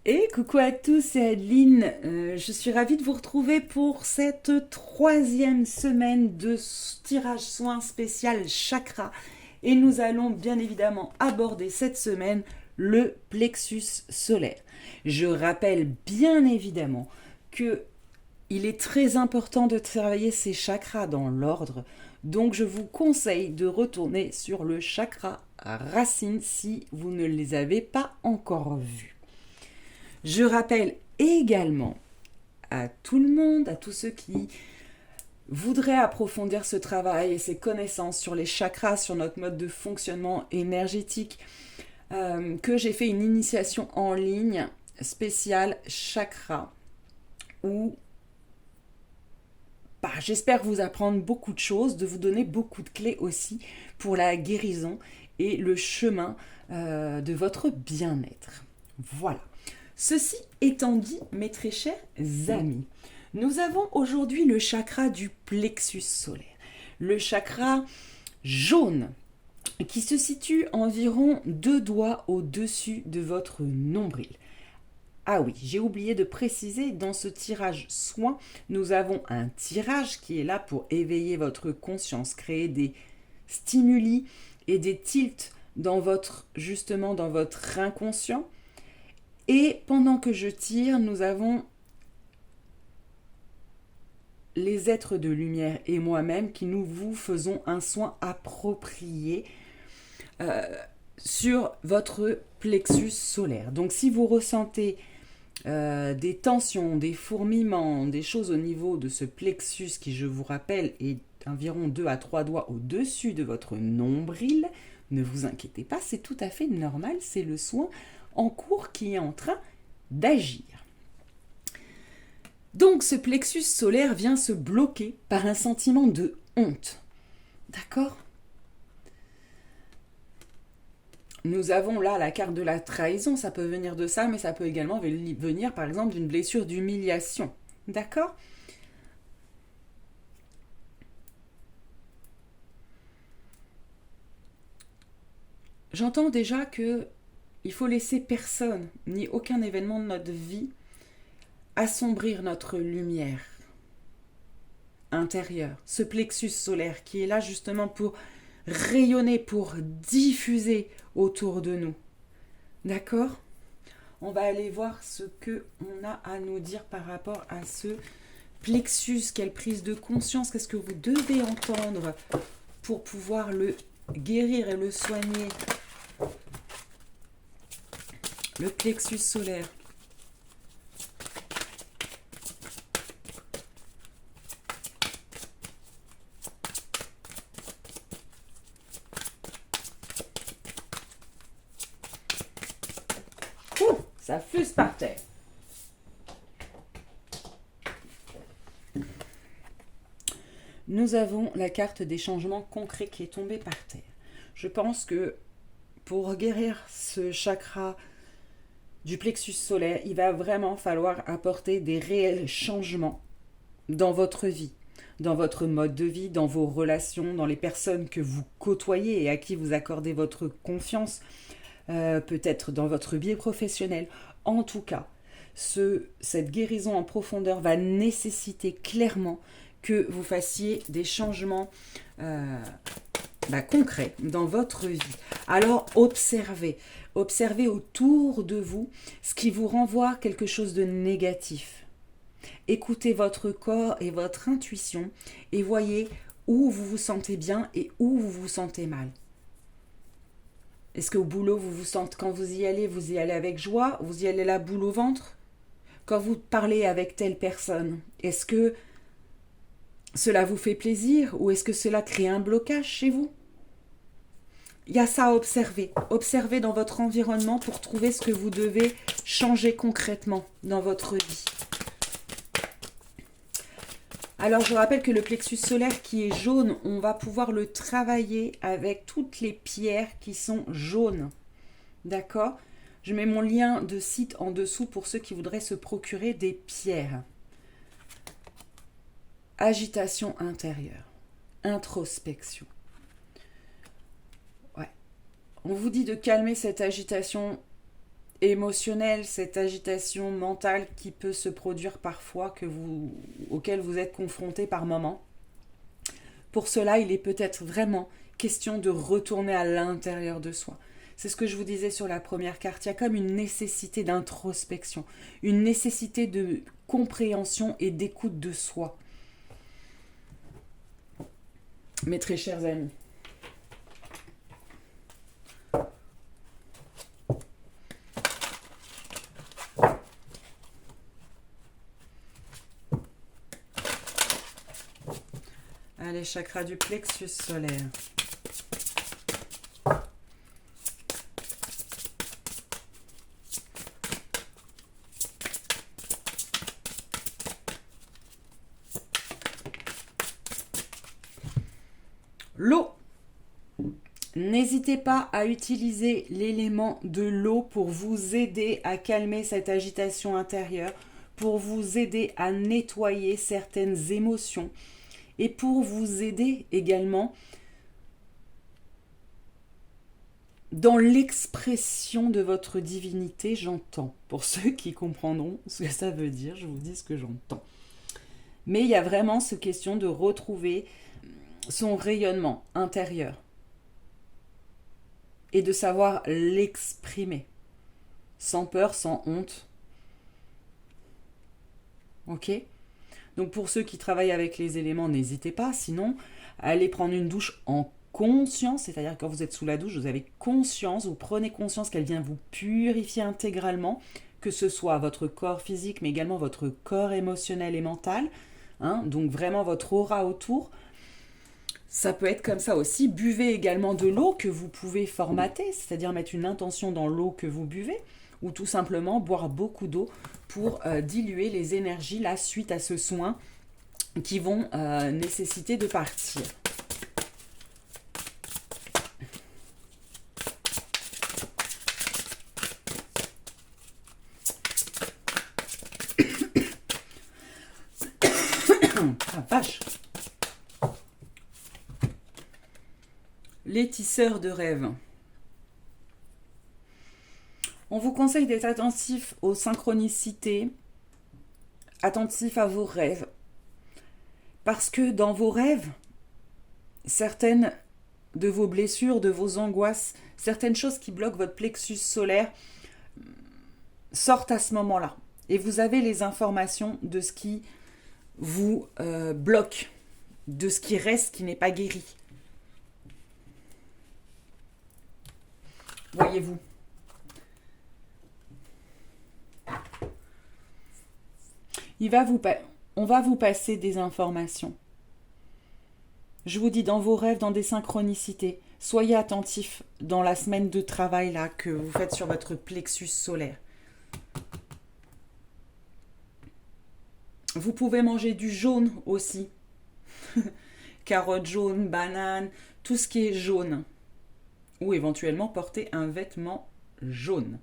Et coucou à tous, c'est Adeline. Je suis ravie de vous retrouver pour cette troisième semaine de tirage soin spécial chakra. Et nous allons bien évidemment aborder cette semaine le plexus solaire. Je rappelle bien évidemment que il est très important de travailler ces chakras dans l'ordre. Donc je vous conseille de retourner sur le chakra racine si vous ne les avez pas encore vus. Je rappelle également à tout le monde, à tous ceux qui voudraient approfondir ce travail et ces connaissances sur les chakras, sur notre mode de fonctionnement énergétique, que j'ai fait une initiation en ligne spéciale chakra où j'espère vous apprendre beaucoup de choses, de vous donner beaucoup de clés aussi pour la guérison et le chemin de votre bien-être. Voilà. Ceci étant dit, mes très chers amis, nous avons aujourd'hui le chakra du plexus solaire, le chakra jaune qui se situe environ 2 doigts au-dessus de votre nombril. Ah oui, j'ai oublié de préciser, dans ce tirage soin, nous avons un tirage qui est là pour éveiller votre conscience, créer des stimuli et des tilts justement dans votre inconscient. Et pendant que je tire, nous avons les êtres de lumière et moi-même qui nous vous faisons un soin approprié sur votre plexus solaire. Donc si vous ressentez des tensions, des fourmillements, des choses au niveau de ce plexus qui, je vous rappelle, est environ 2 à 3 doigts au-dessus de votre nombril, ne vous inquiétez pas, c'est tout à fait normal, c'est le soin en cours qui est en train d'agir. Donc ce plexus solaire vient se bloquer par un sentiment de honte. D'accord ? Nous avons là la carte de la trahison, ça peut venir de ça, mais ça peut également venir par exemple d'une blessure d'humiliation. D'accord ? J'entends déjà que il faut laisser personne, ni aucun événement de notre vie, assombrir notre lumière intérieure, ce plexus solaire qui est là justement pour rayonner, pour diffuser autour de nous. D'accord ? On va aller voir ce que on a à nous dire par rapport à ce plexus, quelle prise de conscience, qu'est-ce que vous devez entendre pour pouvoir le guérir et le soigner. Le plexus solaire. Ouh, ça fuse par terre. Nous avons la carte des changements concrets qui est tombée par terre. Je pense que pour guérir ce chakra du plexus solaire, il va vraiment falloir apporter des réels changements dans votre vie, dans votre mode de vie, dans vos relations, dans les personnes que vous côtoyez et à qui vous accordez votre confiance, peut-être dans votre vie professionnelle. En tout cas, cette guérison en profondeur va nécessiter clairement que vous fassiez des changements concrets dans votre vie. Alors observez autour de vous ce qui vous renvoie quelque chose de négatif. Écoutez votre corps et votre intuition et voyez où vous vous sentez bien et où vous vous sentez mal. Est-ce qu'au boulot, vous vous sentez, quand vous y allez avec joie, vous y allez la boule au ventre? Quand vous parlez avec telle personne, est-ce que cela vous fait plaisir ou est-ce que cela crée un blocage chez vous? Il y a ça à observer. Observez dans votre environnement pour trouver ce que vous devez changer concrètement dans votre vie. Alors je rappelle que le plexus solaire qui est jaune, on va pouvoir le travailler avec toutes les pierres qui sont jaunes. D'accord ? Je mets mon lien de site en dessous pour ceux qui voudraient se procurer des pierres. Agitation intérieure. Introspection. Ouais. On vous dit de calmer cette agitation émotionnelle, cette agitation mentale qui peut se produire parfois, auquel vous êtes confronté par moment. Pour cela, il est peut-être vraiment question de retourner à l'intérieur de soi. C'est ce que je vous disais sur la première carte. Il y a comme une nécessité d'introspection, une nécessité de compréhension et d'écoute de soi. Mes très chers amis. Allez, chakra du plexus solaire. L'eau. N'hésitez pas à utiliser l'élément de l'eau pour vous aider à calmer cette agitation intérieure, pour vous aider à nettoyer certaines émotions et pour vous aider également dans l'expression de votre divinité, j'entends. Pour ceux qui comprendront ce que ça veut dire, je vous dis ce que j'entends. Mais il y a vraiment cette question de retrouver son rayonnement intérieur et de savoir l'exprimer sans peur, sans honte. Ok ? Donc pour ceux qui travaillent avec les éléments, n'hésitez pas. Sinon, allez prendre une douche en conscience, c'est-à-dire quand vous êtes sous la douche, vous avez conscience, vous prenez conscience qu'elle vient vous purifier intégralement, que ce soit votre corps physique, mais également votre corps émotionnel et mental. Donc vraiment votre aura autour. Ça peut être comme ça aussi. Buvez également de l'eau que vous pouvez formater, c'est-à-dire mettre une intention dans l'eau que vous buvez, ou tout simplement boire beaucoup d'eau pour diluer les énergies là, suite à ce soin qui vont nécessiter de partir. Ah, vache! Les tisseurs de rêves. On vous conseille d'être attentif aux synchronicités, attentif à vos rêves. Parce que dans vos rêves, certaines de vos blessures, de vos angoisses, certaines choses qui bloquent votre plexus solaire sortent à ce moment-là. Et vous avez les informations de ce qui vous bloque, de ce qui reste, qui n'est pas guéri. Voyez-vous. On va vous passer des informations. Je vous dis dans vos rêves, dans des synchronicités, soyez attentifs dans la semaine de travail là que vous faites sur votre plexus solaire. Vous pouvez manger du jaune aussi. Carottes jaunes, bananes, tout ce qui est jaune. Ou éventuellement porter un vêtement jaune.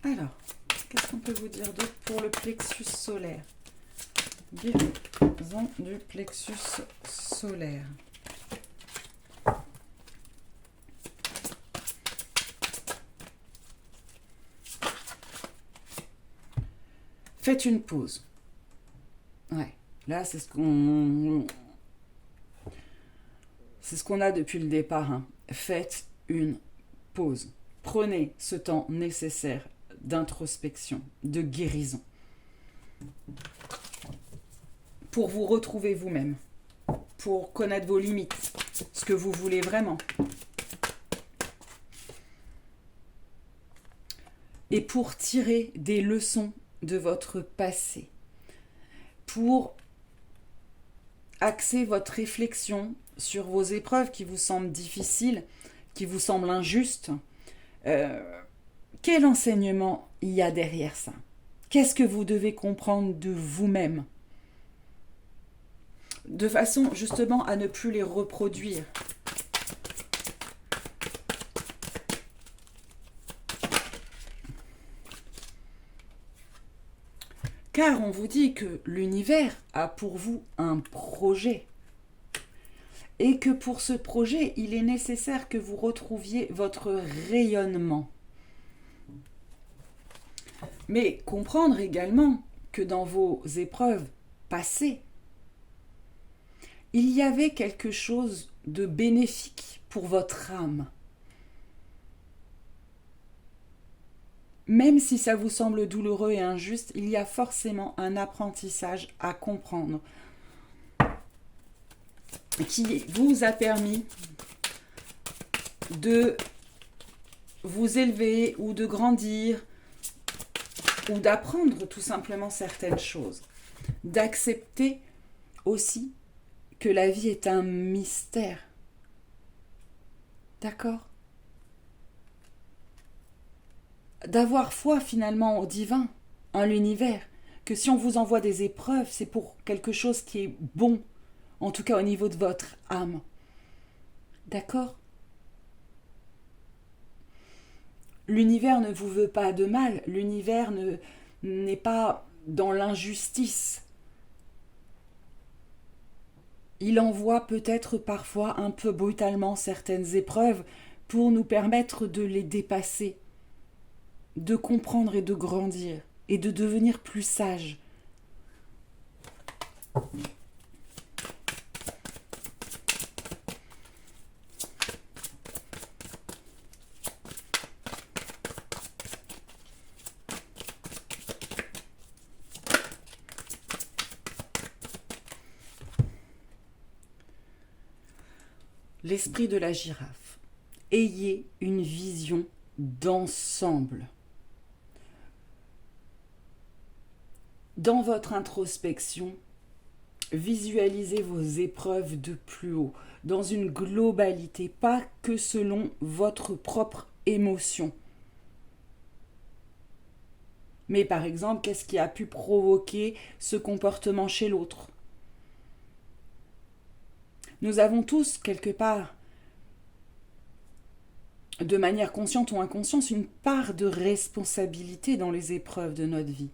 Alors, qu'est-ce qu'on peut vous dire d'autre pour le plexus solaire? Guérison du plexus solaire. Faites une pause. Ouais, là c'est ce qu'on a depuis le départ. Faites une pause. Prenez ce temps nécessaire d'introspection, de guérison. Pour vous retrouver vous-même. Pour connaître vos limites. Ce que vous voulez vraiment. Et pour tirer des leçons de votre passé. Pour axer votre réflexion sur vos épreuves qui vous semblent difficiles, qui vous semblent injustes. Quel enseignement il y a derrière ça? Qu'est-ce que vous devez comprendre de vous-même? De façon justement à ne plus les reproduire. Car on vous dit que l'univers a pour vous un projet. Et que pour ce projet, il est nécessaire que vous retrouviez votre rayonnement. Mais comprendre également que dans vos épreuves passées, il y avait quelque chose de bénéfique pour votre âme. Même si ça vous semble douloureux et injuste, il y a forcément un apprentissage à comprendre qui vous a permis de vous élever ou de grandir ou d'apprendre tout simplement certaines choses. D'accepter aussi que la vie est un mystère. D'accord ? D'avoir foi finalement au divin, en l'univers, que si on vous envoie des épreuves, c'est pour quelque chose qui est bon, en tout cas au niveau de votre âme. D'accord ? L'univers ne vous veut pas de mal, l'univers n'est pas dans l'injustice. Il envoie peut-être parfois un peu brutalement certaines épreuves pour nous permettre de les dépasser, de comprendre et de grandir et de devenir plus sages. L'esprit de la girafe. Ayez une vision d'ensemble. Dans votre introspection, visualisez vos épreuves de plus haut, dans une globalité, pas que selon votre propre émotion. Mais par exemple, qu'est-ce qui a pu provoquer ce comportement chez l'autre ? Nous avons tous, quelque part, de manière consciente ou inconsciente, une part de responsabilité dans les épreuves de notre vie.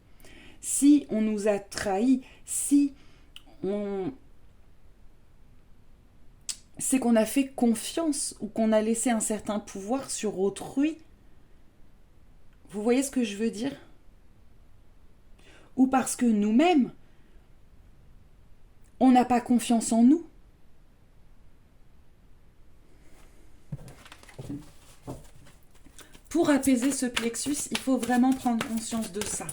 Si on nous a trahis, c'est qu'on a fait confiance ou qu'on a laissé un certain pouvoir sur autrui. Vous voyez ce que je veux dire ? Ou parce que nous-mêmes, on n'a pas confiance en nous. Pour apaiser ce plexus, il faut vraiment prendre conscience de ça.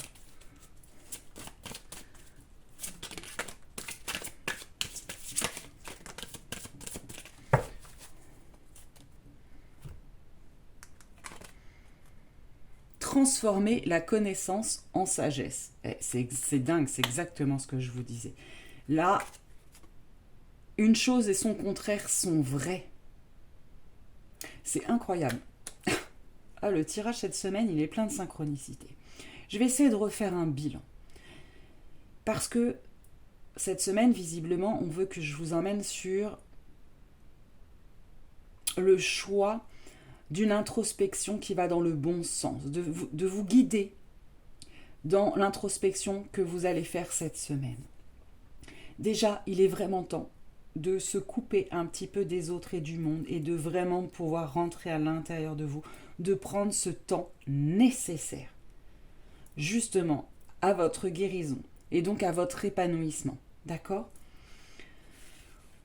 Transformer la connaissance en sagesse. C'est dingue, c'est exactement ce que je vous disais. Là, une chose et son contraire sont vrais. C'est incroyable. Ah, le tirage cette semaine, il est plein de synchronicité. Je vais essayer de refaire un bilan. Parce que cette semaine, visiblement, on veut que je vous emmène sur le choix d'une introspection qui va dans le bon sens, de vous guider dans l'introspection que vous allez faire cette semaine. Déjà, il est vraiment temps de se couper un petit peu des autres et du monde et de vraiment pouvoir rentrer à l'intérieur de vous, de prendre ce temps nécessaire, justement, à votre guérison et donc à votre épanouissement. D'accord ?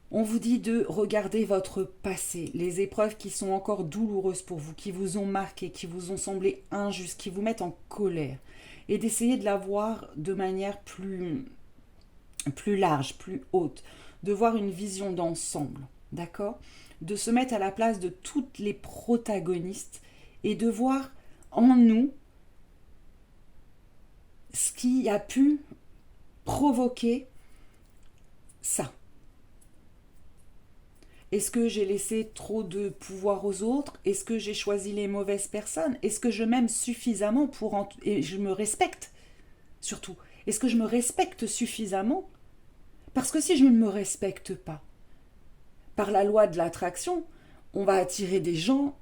On vous dit de regarder votre passé, les épreuves qui sont encore douloureuses pour vous, qui vous ont marqué, qui vous ont semblé injustes, qui vous mettent en colère, et d'essayer de la voir de manière plus large, plus haute, de voir une vision d'ensemble, d'accord ? De se mettre à la place de toutes les protagonistes et de voir en nous ce qui a pu provoquer ça. Est-ce que j'ai laissé trop de pouvoir aux autres ? Est-ce que j'ai choisi les mauvaises personnes ? Est-ce que je m'aime suffisamment et je me respecte surtout ? Est-ce que je me respecte suffisamment ? Parce que si je ne me respecte pas, par la loi de l'attraction, on va attirer des gens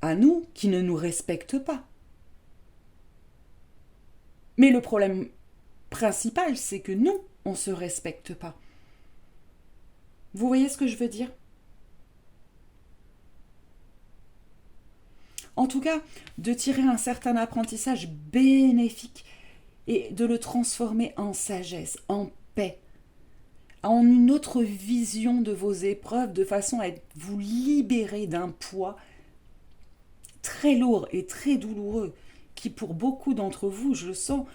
à nous qui ne nous respectent pas. Mais le problème principal, c'est que nous, on ne se respecte pas. Vous voyez ce que je veux dire? En tout cas, de tirer un certain apprentissage bénéfique et de le transformer en sagesse, en paix, en une autre vision de vos épreuves, de façon à vous libérer d'un poids très lourd et très douloureux, qui pour beaucoup d'entre vous, je le sens,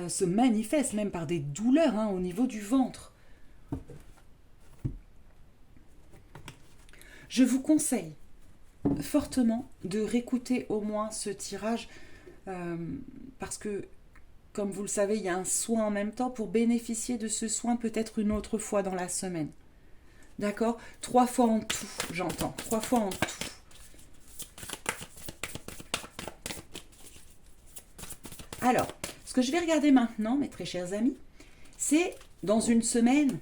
se manifeste même par des douleurs au niveau du ventre. Je vous conseille fortement de réécouter au moins ce tirage parce que, comme vous le savez, il y a un soin en même temps. Pour bénéficier de ce soin peut-être une autre fois dans la semaine. D'accord? 3 fois en tout, j'entends. 3 fois en tout. Alors, ce que je vais regarder maintenant, mes très chers amis, c'est dans une semaine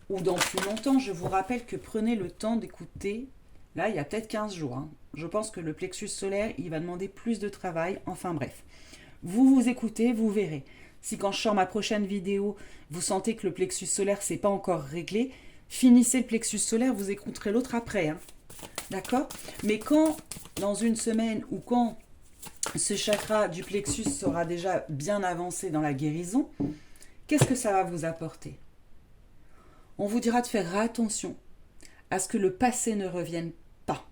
ou dans plus longtemps. Je vous rappelle que prenez le temps d'écouter. Là, il y a peut-être 15 jours. Je pense que le plexus solaire, il va demander plus de travail. Enfin bref. Vous écoutez, vous verrez. Si quand je sors ma prochaine vidéo, vous sentez que le plexus solaire, c'est pas encore réglé, finissez le plexus solaire, vous écouterez l'autre après. D'accord? Mais quand, dans une semaine, ou quand ce chakra du plexus sera déjà bien avancé dans la guérison, qu'est-ce que ça va vous apporter? On vous dira de faire attention à ce que le passé ne revienne pas.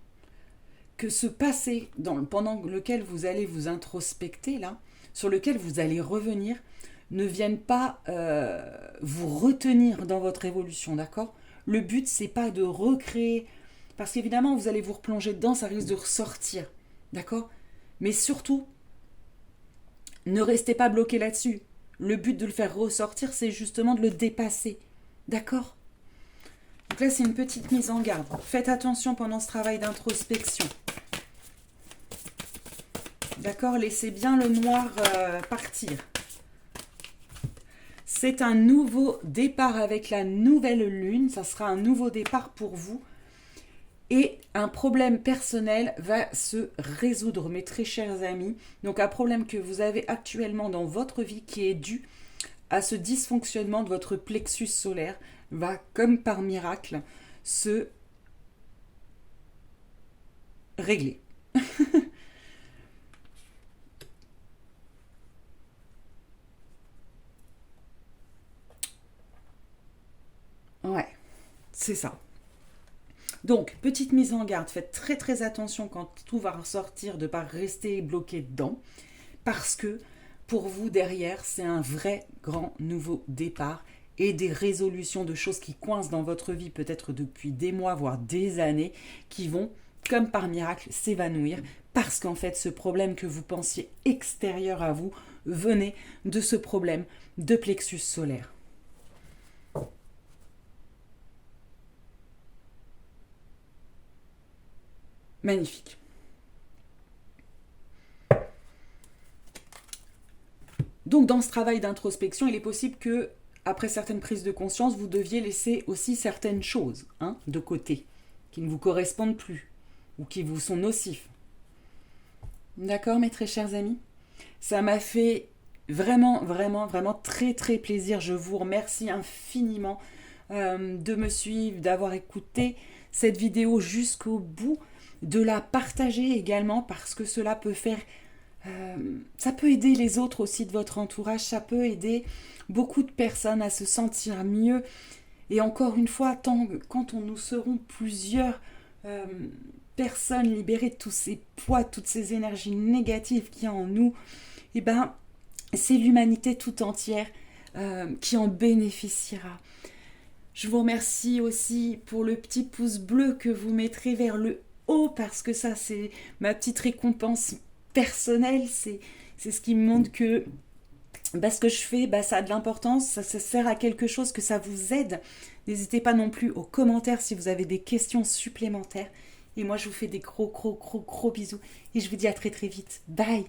Que ce passé pendant lequel vous allez vous introspecter, là, sur lequel vous allez revenir, ne vienne pas vous retenir dans votre évolution, d'accord? Le but, c'est pas de recréer, parce qu'évidemment, vous allez vous replonger dedans, ça risque de ressortir, d'accord? Mais surtout, ne restez pas bloqué là-dessus. Le but de le faire ressortir, c'est justement de le dépasser. D'accord? Donc là, c'est une petite mise en garde. Faites attention pendant ce travail d'introspection. D'accord? Laissez bien le noir partir. C'est un nouveau départ avec la nouvelle lune. Ça sera un nouveau départ pour vous. Et un problème personnel va se résoudre, mes très chers amis. Donc un problème que vous avez actuellement dans votre vie qui est dû à ce dysfonctionnement de votre plexus solaire va, comme par miracle, se régler. Ouais, c'est ça. Donc, petite mise en garde, faites très très attention quand tout va ressortir de ne pas rester bloqué dedans, parce que pour vous derrière, c'est un vrai grand nouveau départ et des résolutions de choses qui coincent dans votre vie peut-être depuis des mois, voire des années, qui vont, comme par miracle, s'évanouir, parce qu'en fait, ce problème que vous pensiez extérieur à vous venait de ce problème de plexus solaire. Magnifique. Donc dans ce travail d'introspection, il est possible que, après certaines prises de conscience, vous deviez laisser aussi certaines choses de côté, qui ne vous correspondent plus, ou qui vous sont nocifs. D'accord, mes très chers amis? Ça m'a fait vraiment, vraiment, vraiment très, très plaisir. Je vous remercie infiniment de me suivre, d'avoir écouté cette vidéo jusqu'au bout, de la partager également, parce que cela peut faire... ça peut aider les autres aussi de votre entourage, ça peut aider beaucoup de personnes à se sentir mieux. Et encore une fois, quand nous serons plusieurs personnes libérées de tous ces poids, toutes ces énergies négatives qu'il y a en nous, et ben, c'est l'humanité tout entière qui en bénéficiera. Je vous remercie aussi pour le petit pouce bleu que vous mettrez vers le haut, parce que ça, c'est ma petite récompense personnelle. C'est ce qui me montre que ce que je fais, ça a de l'importance, ça sert à quelque chose, que ça vous aide. N'hésitez pas non plus aux commentaires si vous avez des questions supplémentaires. Et moi, je vous fais des gros bisous. Et je vous dis à très très vite. Bye!